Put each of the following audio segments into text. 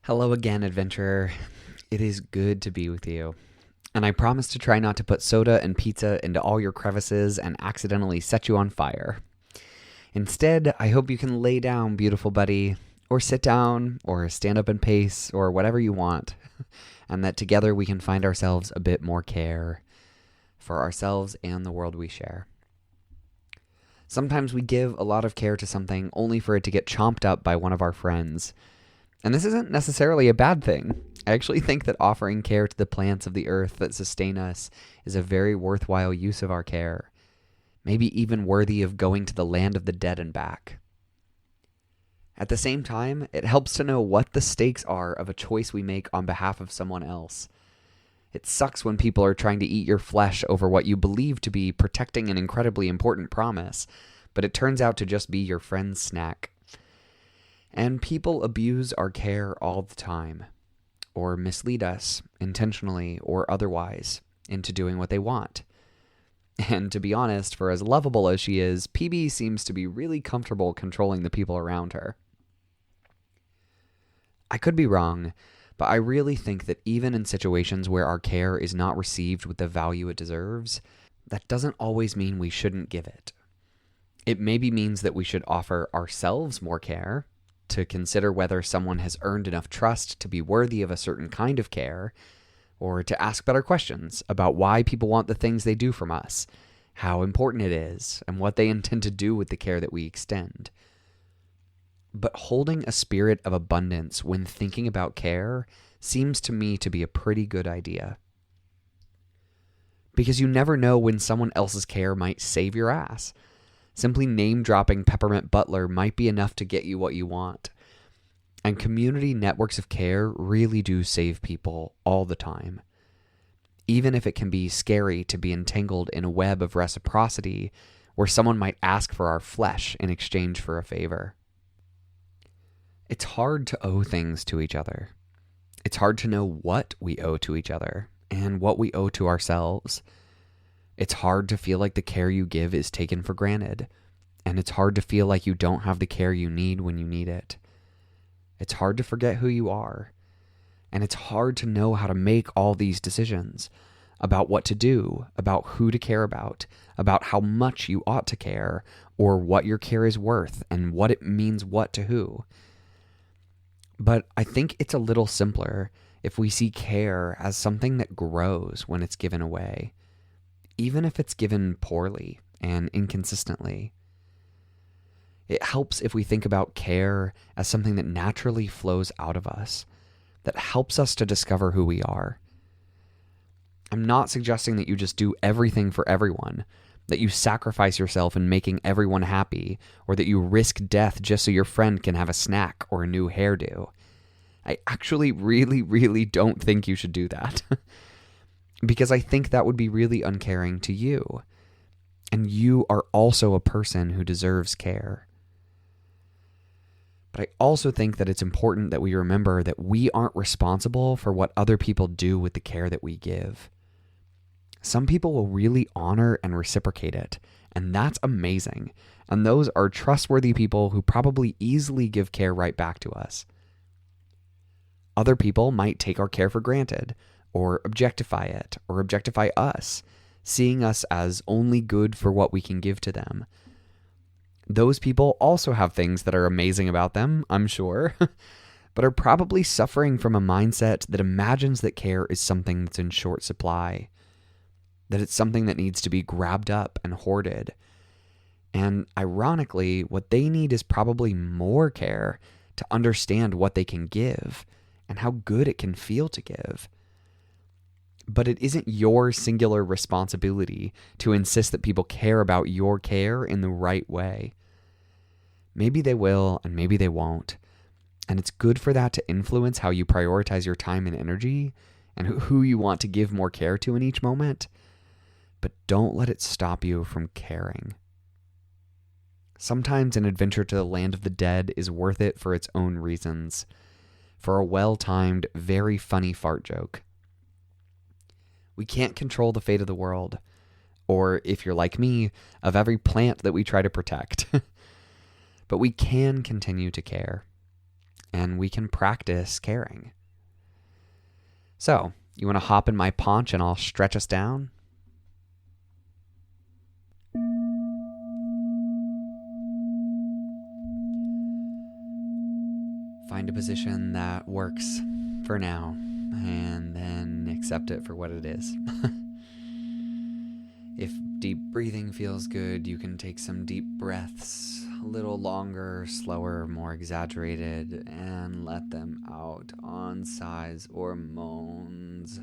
Hello again, adventurer. It is good to be with you. And I promise to try not to put soda and pizza into all your crevices and accidentally set you on fire. Instead, I hope you can lay down, beautiful buddy, or sit down, or stand up and pace, or whatever you want, and that together we can find ourselves a bit more care for ourselves and the world we share. Sometimes we give a lot of care to something only for it to get chomped up by one of our friends. And this isn't necessarily a bad thing. I actually think that offering care to the plants of the earth that sustain us is a very worthwhile use of our care. Maybe even worthy of going to the land of the dead and back. At the same time, it helps to know what the stakes are of a choice we make on behalf of someone else. It sucks when people are trying to eat your flesh over what you believe to be protecting an incredibly important promise, but it turns out to just be your friend's snack. And people abuse our care all the time, or mislead us, intentionally or otherwise, into doing what they want. And to be honest, for as lovable as she is, PB seems to be really comfortable controlling the people around her. I could be wrong, but I really think that even in situations where our care is not received with the value it deserves, that doesn't always mean we shouldn't give it. It maybe means that we should offer ourselves more care, to consider whether someone has earned enough trust to be worthy of a certain kind of care, or to ask better questions about why people want the things they do from us, how important it is, and what they intend to do with the care that we extend. But holding a spirit of abundance when thinking about care seems to me to be a pretty good idea. Because you never know when someone else's care might save your ass. Simply name-dropping Peppermint Butler might be enough to get you what you want. And community networks of care really do save people all the time. Even if it can be scary to be entangled in a web of reciprocity where someone might ask for our flesh in exchange for a favor. It's hard to owe things to each other. It's hard to know what we owe to each other and what we owe to ourselves. It's hard to feel like the care you give is taken for granted, and it's hard to feel like you don't have the care you need when you need it. It's hard to forget who you are, and it's hard to know how to make all these decisions about what to do, about who to care about how much you ought to care, or what your care is worth, and what it means what to who. But I think it's a little simpler if we see care as something that grows when it's given away, even if it's given poorly and inconsistently. It helps if we think about care as something that naturally flows out of us, that helps us to discover who we are. I'm not suggesting that you just do everything for everyone, that you sacrifice yourself in making everyone happy, or that you risk death just so your friend can have a snack or a new hairdo. I actually really don't think you should do that. Because I think that would be really uncaring to you. And you are also a person who deserves care. But I also think that it's important that we remember that we aren't responsible for what other people do with the care that we give. Some people will really honor and reciprocate it, and that's amazing. And those are trustworthy people who probably easily give care right back to us. Other people might take our care for granted, or objectify it, or objectify us, seeing us as only good for what we can give to them. Those people also have things that are amazing about them, I'm sure, but are probably suffering from a mindset that imagines that care is something that's in short supply, that it's something that needs to be grabbed up and hoarded. And ironically, what they need is probably more care to understand what they can give and how good it can feel to give. But it isn't your singular responsibility to insist that people care about your care in the right way. Maybe they will, and maybe they won't. And it's good for that to influence how you prioritize your time and energy, and who you want to give more care to in each moment. But don't let it stop you from caring. Sometimes an adventure to the land of the dead is worth it for its own reasons. For a well-timed, very funny fart joke. We can't control the fate of the world, or if you're like me, of every plant that we try to protect. But we can continue to care. and we can practice caring. So, you want to hop in my paunch and I'll stretch us down? Find a position that works for now, and then accept it for what it is. If deep breathing feels good, you can take some deep breaths, a little longer, slower, more exaggerated, and let them out on sighs or moans.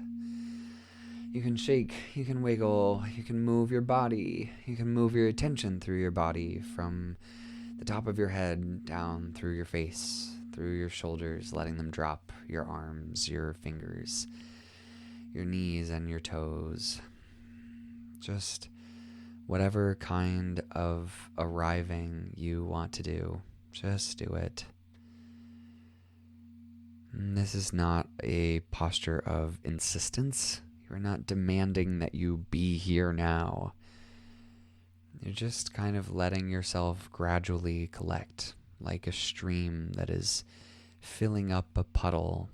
You can shake, you can wiggle, you can move your body, you can move your attention through your body from the top of your head down through your face, through your shoulders, letting them drop, your arms, your fingers, your knees and your toes. Just whatever kind of arriving you want to do, just do it. And this is not a posture of insistence. You're not demanding that you be here now. You're just kind of letting yourself gradually collect, like a stream that is filling up a puddle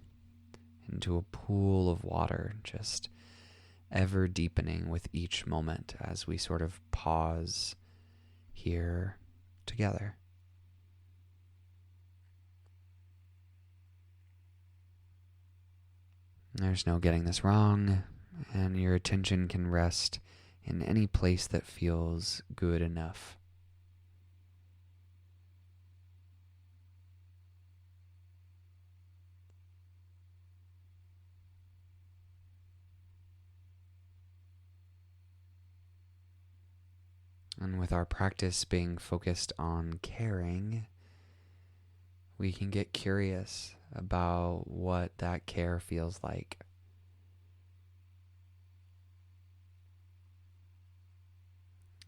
into a pool of water, just ever deepening with each moment as we sort of pause here together. There's no getting this wrong, and your attention can rest in any place that feels good enough. And with our practice being focused on caring, we can get curious about what that care feels like.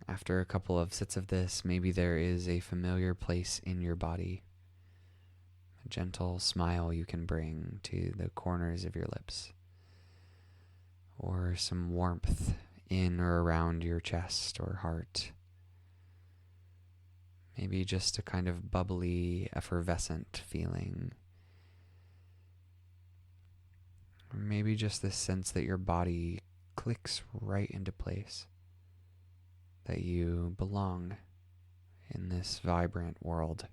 After a couple of sits of this, maybe there is a familiar place in your body, a gentle smile you can bring to the corners of your lips, or some warmth in or around your chest or heart. Maybe just a kind of bubbly, effervescent feeling. Or maybe just this sense that your body clicks right into place, that you belong in this vibrant world.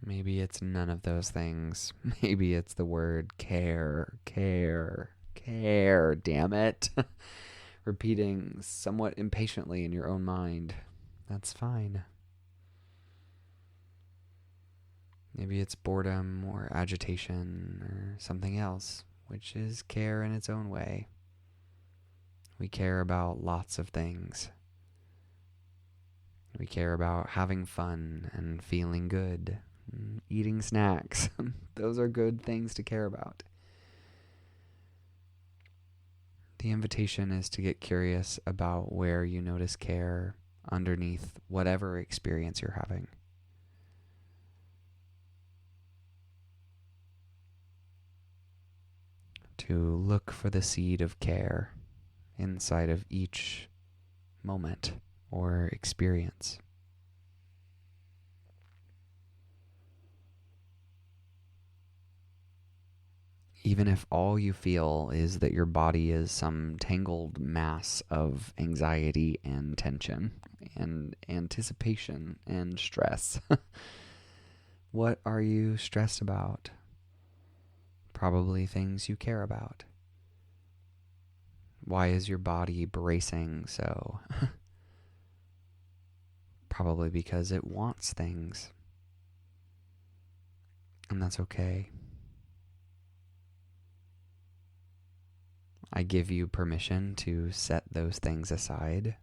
Maybe it's none of those things. Maybe it's the word care, care, care, damn it. Repeating somewhat impatiently in your own mind. That's fine. Maybe it's boredom or agitation or something else, which is care in its own way. We care about lots of things. We care about having fun and feeling good, and eating snacks. Those are good things to care about. The invitation is to get curious about where you notice care underneath whatever experience you're having. To look for the seed of care inside of each moment or experience. Even if all you feel is that your body is some tangled mass of anxiety and tension and anticipation and stress. What are you stressed about? Probably things you care about. Why is your body bracing so? Probably because it wants things. And that's okay. I give you permission to set those things aside.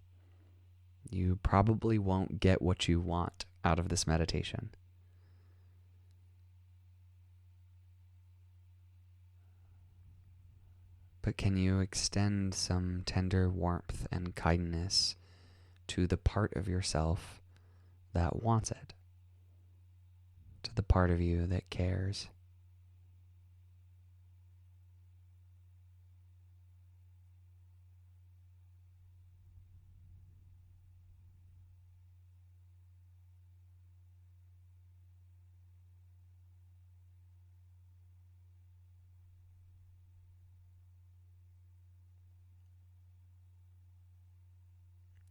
You probably won't get what you want out of this meditation. But can you extend some tender warmth and kindness to the part of yourself that wants it? To the part of you that cares?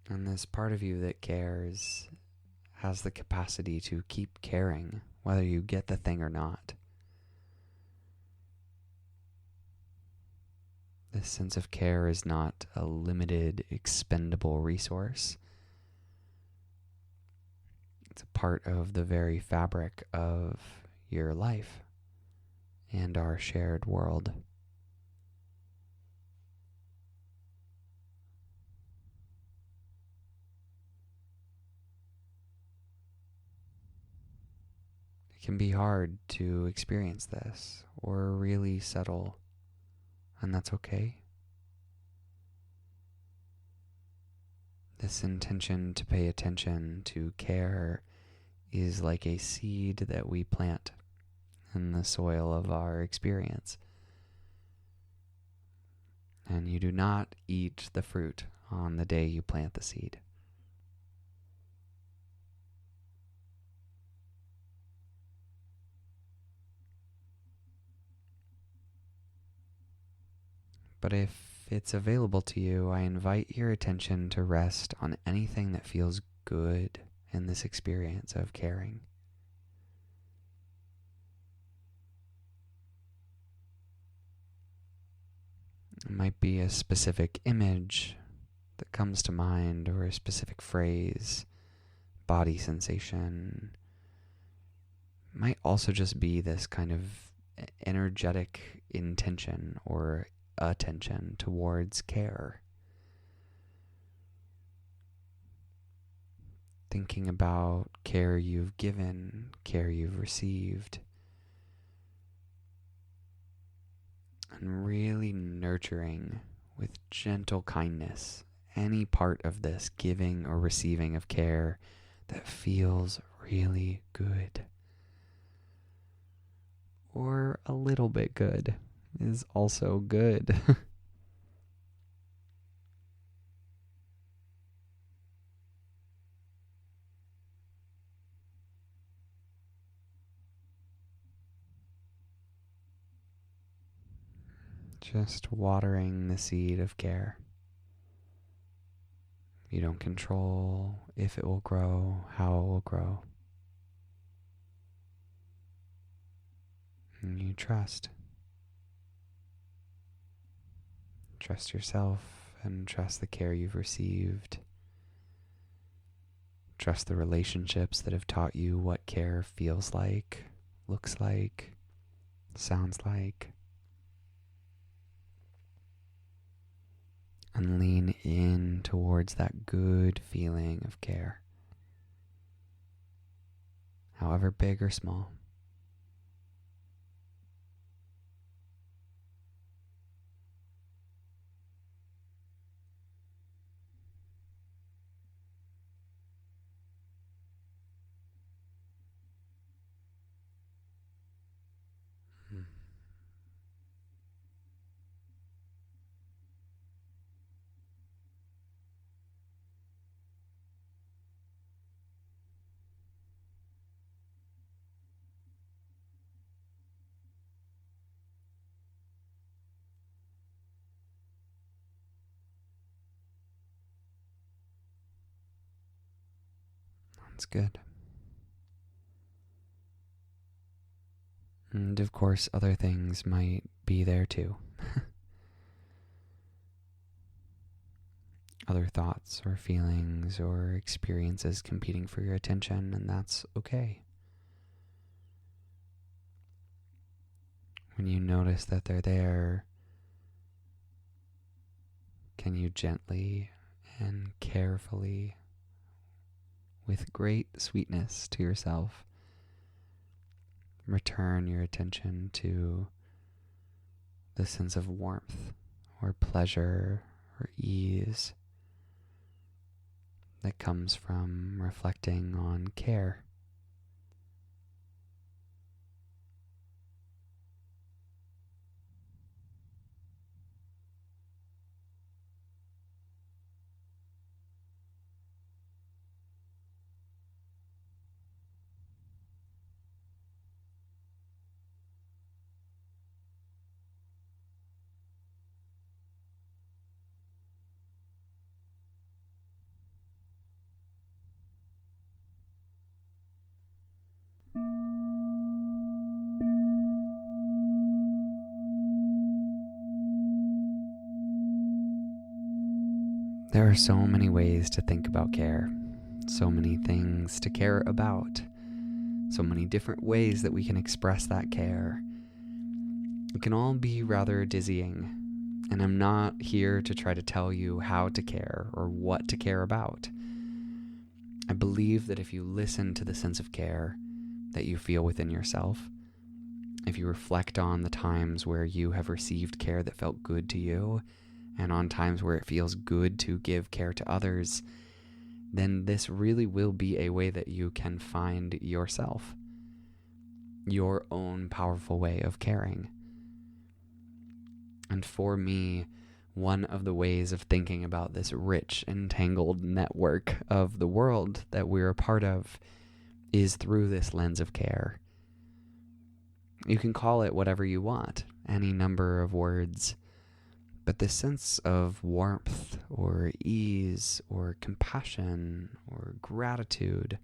And this part of you that cares has the capacity to keep caring, whether you get the thing or not. This sense of care is not a limited, expendable resource. It's a part of the very fabric of your life and our shared world. It can be hard to experience this or really settle, and that's okay. This intention to pay attention, to care, is like a seed that we plant in the soil of our experience. And you do not eat the fruit on the day you plant the seed. But if it's available to you, I invite your attention to rest on anything that feels good in this experience of caring. It might be a specific image that comes to mind, or a specific phrase, body sensation. It might also just be this kind of energetic intention or attention towards care. Thinking about care you've given, care you've received, and really nurturing with gentle kindness any part of this giving or receiving of care that feels really good. Or a little bit good is also good. Just watering the seed of care. You don't control if it will grow, how it will grow. And you trust. Trust yourself and trust the care you've received. Trust the relationships that have taught you what care feels like, looks like, sounds like. And lean in towards that good feeling of care, however big or small. That's good. And of course, other things might be there too. Other thoughts or feelings or experiences competing for your attention, and that's okay. When you notice that they're there, can you gently and carefully, with great sweetness to yourself, return your attention to the sense of warmth or pleasure or ease that comes from reflecting on care. There are so many ways to think about care, so many things to care about, so many different ways that we can express that care. It can all be rather dizzying, and I'm not here to try to tell you how to care or what to care about. I believe that if you listen to the sense of care that you feel within yourself, if you reflect on the times where you have received care that felt good to you, and on times where it feels good to give care to others, then this really will be a way that you can find yourself, your own powerful way of caring. And for me, one of the ways of thinking about this rich, entangled network of the world that we're a part of is through this lens of care. You can call it whatever you want, any number of words, but this sense of warmth or ease or compassion or gratitude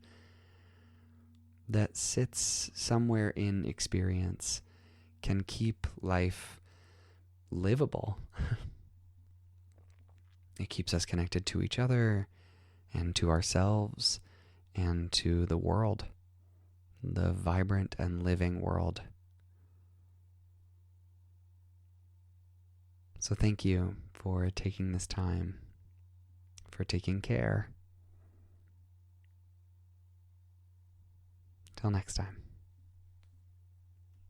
that sits somewhere in experience can keep life livable. It keeps us connected to each other and to ourselves and to the world, the vibrant and living world. So thank you for taking this time, for taking care. Till next time.